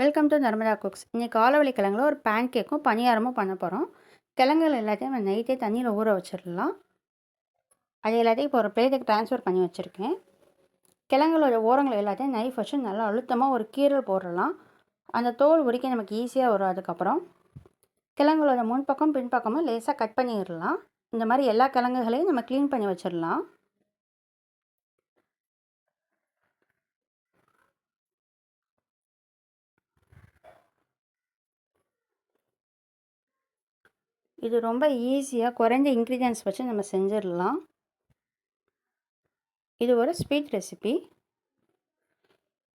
Welcome to Narmada cooks. இன்றைக்கி காலவழி கிழங்குல ஒரு pan கேக்கும் பணியாரமும் பண்ண போகிறோம். கிழங்குகள் எல்லாத்தையும் நம்ம நைட்டே தண்ணியில் ஊற வச்சிடலாம். அது எல்லாத்தையும் இப்போ ஒரு பிளேட்டுக்கு ட்ரான்ஸ்ஃபர் பண்ணி வச்சுருக்கேன். கிழங்குகளோட ஓரங்கள் எல்லாத்தையும் நைஃப் வச்சு நல்லா அழுத்தமாக ஒரு கீரல் போடலாம். அந்த தோல் உரிக்க நமக்கு ஈஸியாக வரும். அதுக்கப்புறம் கிழங்குகளோட முன்பக்கம் பின்பக்கமும் லேசாக கட் பண்ணிடலாம். இந்த மாதிரி எல்லா கிழங்குகளையும் நம்ம க்ளீன் பண்ணி வச்சிடலாம். இது ரொம்ப ஈஸியாக குறைஞ்ச இன்க்ரீடியன்ட்ஸ் வச்சு நம்ம செஞ்சிடலாம். இது ஒரு ஸ்வீட் ரெசிபி.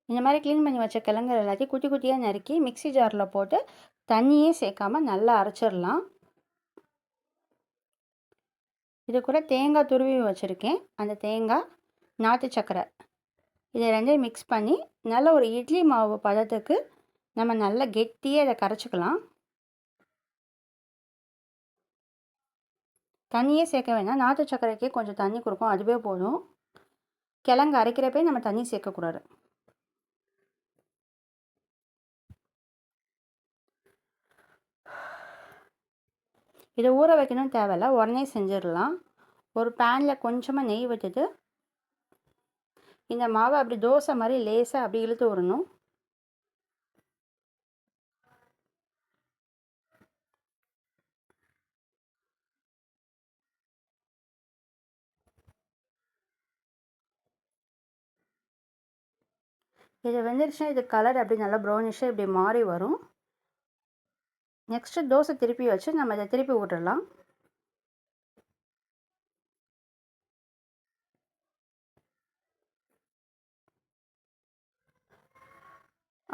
இந்த மாதிரி க்ளீன் பண்ணி வச்ச கிழங்கு எல்லாத்தையும் குட்டி குட்டியாக நறுக்கி மிக்ஸி ஜாரில் போட்டு தண்ணியே சேர்க்காமல் நல்லா அரைச்சிடலாம். இது கூட தேங்காய் துருவி வச்சுருக்கேன். அந்த தேங்காய், நாட்டு சர்க்கரை இதை ரெண்டையும் மிக்ஸ் பண்ணி நல்ல ஒரு இட்லி மாவு பதத்துக்கு நம்ம நல்லா கெட்டியாக இதை கரைச்சிக்கலாம். தண்ணியே சேர்க்க வேணாம். நாட்டு சர்க்கரைக்கே கொஞ்சம் தண்ணி கொடுக்கும், அதுவே போதும். கிழங்கு அரைக்கிறப்பே நம்ம தண்ணி சேர்க்கக்கூடாது. இதை ஊற வைக்கணும்னு தேவையில்ல, உடனே செஞ்சிடலாம். ஒரு பேனில் கொஞ்சமாக நெய் விட்டுட்டு இந்த மாவை அப்படி தோசை மாதிரி லேசாக அப்படி இழுத்து விடணும். இது வெந்துருச்சுன்னா இது கலர் அப்படி நல்லா ப்ரௌனிஷாக இப்படி மாறி வரும். நெக்ஸ்ட்டு தோசை திருப்பி வச்சு நம்ம இதை திருப்பி விட்டுடலாம்.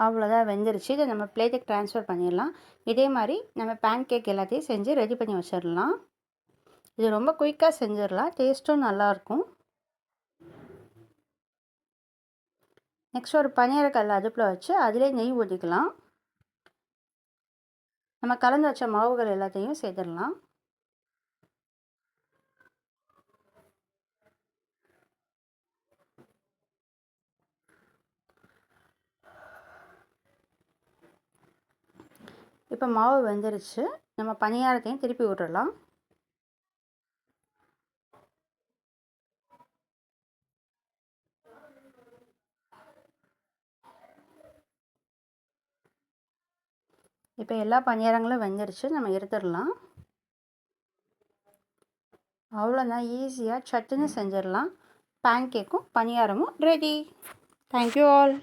அவ்வளோதான், வெந்துருச்சு. இதை நம்ம பிளேட்டுக்கு ட்ரான்ஸ்ஃபர் பண்ணிடலாம். இதே மாதிரி நம்ம பேன் கேக் எல்லாத்தையும் செஞ்சு ரெடி பண்ணி வச்சிடலாம். இது ரொம்ப குயிக்காக செஞ்சிடலாம், டேஸ்ட்டும் நல்லாயிருக்கும். நெக்ஸ்ட் ஒரு பனியாரக்கல் அடுப்பில் வச்சு அதிலே நெய் ஊற்றிக்கலாம். நம்ம கலந்து வச்ச மாவுகள் எல்லாத்தையும் சேர்த்துடலாம். இப்போ மாவு வெந்துருச்சு. நம்ம பனியாரத்தையும் திருப்பி விட்டுடலாம். இப்போ எல்லா பனியாரங்களும் வெந்துருச்சு, நம்ம எடுத்துடலாம். அவ்வளோதான், ஈஸியாக சட்டுன்னு செஞ்சிடலாம். பேன் கேக்கும் பனியாரமும் ரெடி. Thank you all.